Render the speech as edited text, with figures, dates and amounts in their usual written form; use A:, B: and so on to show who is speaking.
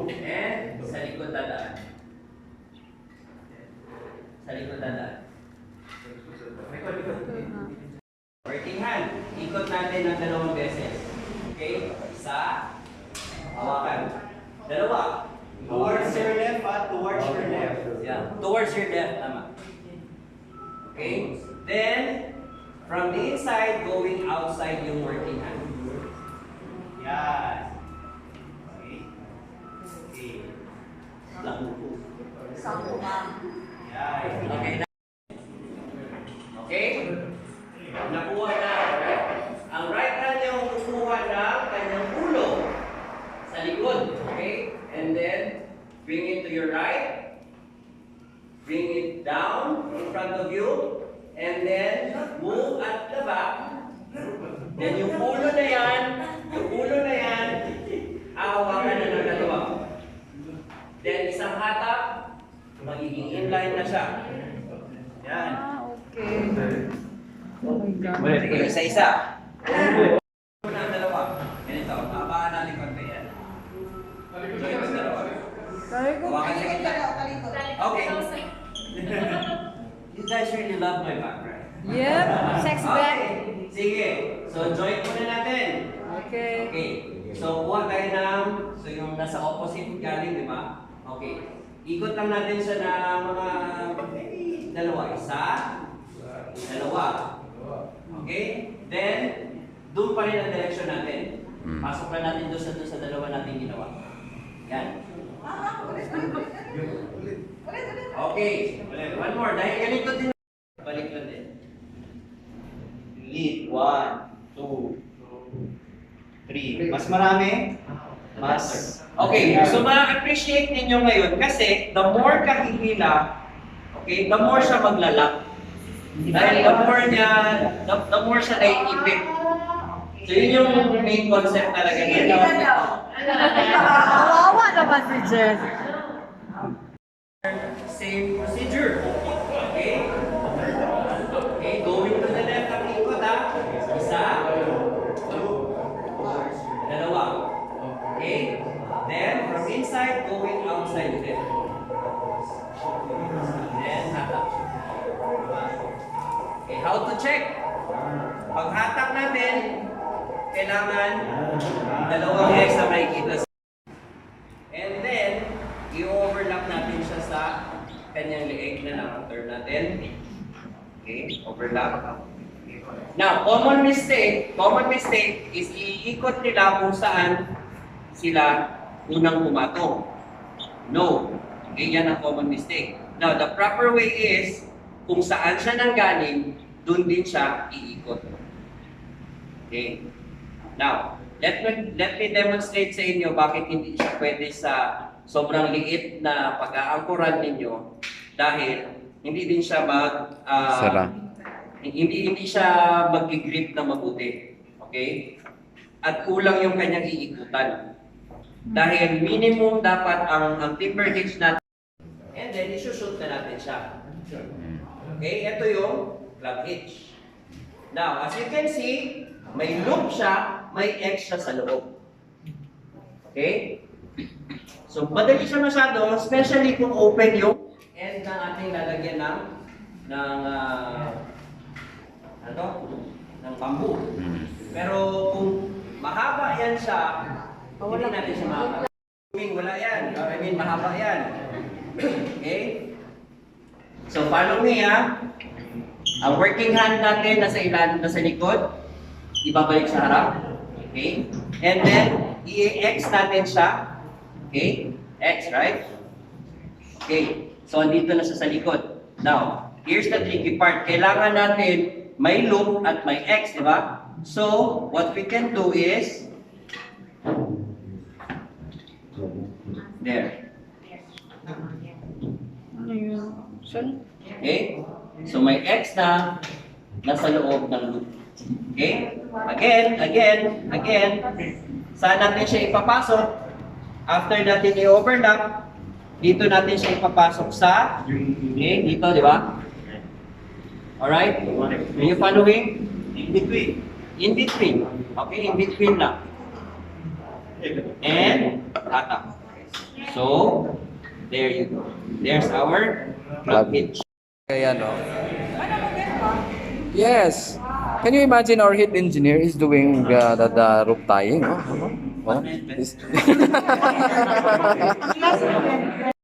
A: And sa likod dadaan. Sa likod dadaan. Working hand. Ikot natin ng 2 beses. Okay? Isa. Hawakan. Dalawa. Towards your left, towards your left. Yeah. Towards your left, tama. Okay? Then, from the inside, going outside yung working hand. Yan. Okay. Okay. Lang. Yan. Okay. Okay? Nakuha na. Ang right hand niyo kukuha ng kanyang ulo sa likod. Okay? And then, bring it to your right. Bring it down in front of you. And then, move at the back. Then yung ulo na yan, ahawakan na ng dalawa. Then, isang hatak, magiging inline na siya. Yan.
B: Okay. Oh my God.
A: Sige, isa-isa. Una ang dalawa. Ganito, nakabaan natin konti yan. Join ang dalawa. Hawakan sa gitna. Okay. You guys really love my back, right?
B: Yep. Sex back.
A: Okay. Sige. So, join muna natin.
B: Okay.
A: Okay. So, kuha tayo ng, so yung nasa opposite galing, di ba? Okay. Ikot lang natin siya ng mga dalawa. Isa, dalawa. Okay? Then, doon pa rin ang direction natin. Pasok pa natin doon sa dalawa natin ginawa. Yan. Okay. One more. Dahil ganito din. Balik lang din. Lead. 1, 2, 3. Mas marami? Mas. Okay. So, ma-appreciate ninyo ngayon kasi the more ka hihila, okay, the more siya maglalak. Dahil the more siya naiipit. So, yun yung main concept talaga nito.
B: Kawawa naman si Jess.
A: Same procedure. Okay? Okay, going to the left ang ikot ha. Isa. Dalawa. Okay? Then, from inside, going outside again. Then, hatak. Okay, how to check? Pag hatak natin, kailangan dalawang X na makikita. And then, i-overlap natin siya sa kanyang leeg na nakaturn natin. Okay, overlap. Now, common mistake is iikot nila kung saan sila unang pumatong. No. Okay, yan ang common mistake. Now, the proper way is, kung saan siya nanggaling, dun din siya iikot. Okay? Now, let me demonstrate sa inyo bakit hindi siya pwede sa sobrang liit na pag-aangkuran ninyo dahil hindi din siya hindi siya mag-grip na mabuti. Okay? At kulang yung kanyang iikutan. Dahil minimum dapat ang timber hitch natin and then isushoot na natin siya. Okay? Ito yung club hitch. Now, as you can see, may loop siya, may X siya sa loob. Okay? So, madali siya masyado, especially kung open yung end ng ating lalagyan ng bamboo. Pero kung mahaba yan siya, hindi natin siya mahaba. Wala yan. I mean, mahaba yan. Okay? So, follow me ha. Ang working hand natin nasa ilalim, nasa likod. Ibabalik sa harap. Okay? And then, i-X natin siya. Okay? X, right? Okay. So, andito na siya sa likod. Now, here's the tricky part. Kailangan natin may loop at may X, di ba? So, what we can do is there. Okay? So, may X na nasa loob ng loop. Okay? Again. Saan natin siya ipapasok? After natin i-overlap, dito natin siya ipapasok sa, okay, dito, di ba? Alright? Are you following? In between. Okay, in between lang. And, hatak. So, there you go. There's our plug hitch.
C: Kaya no? Yes. Can you imagine our head engineer is doing the rope tying? Oh, oh. This-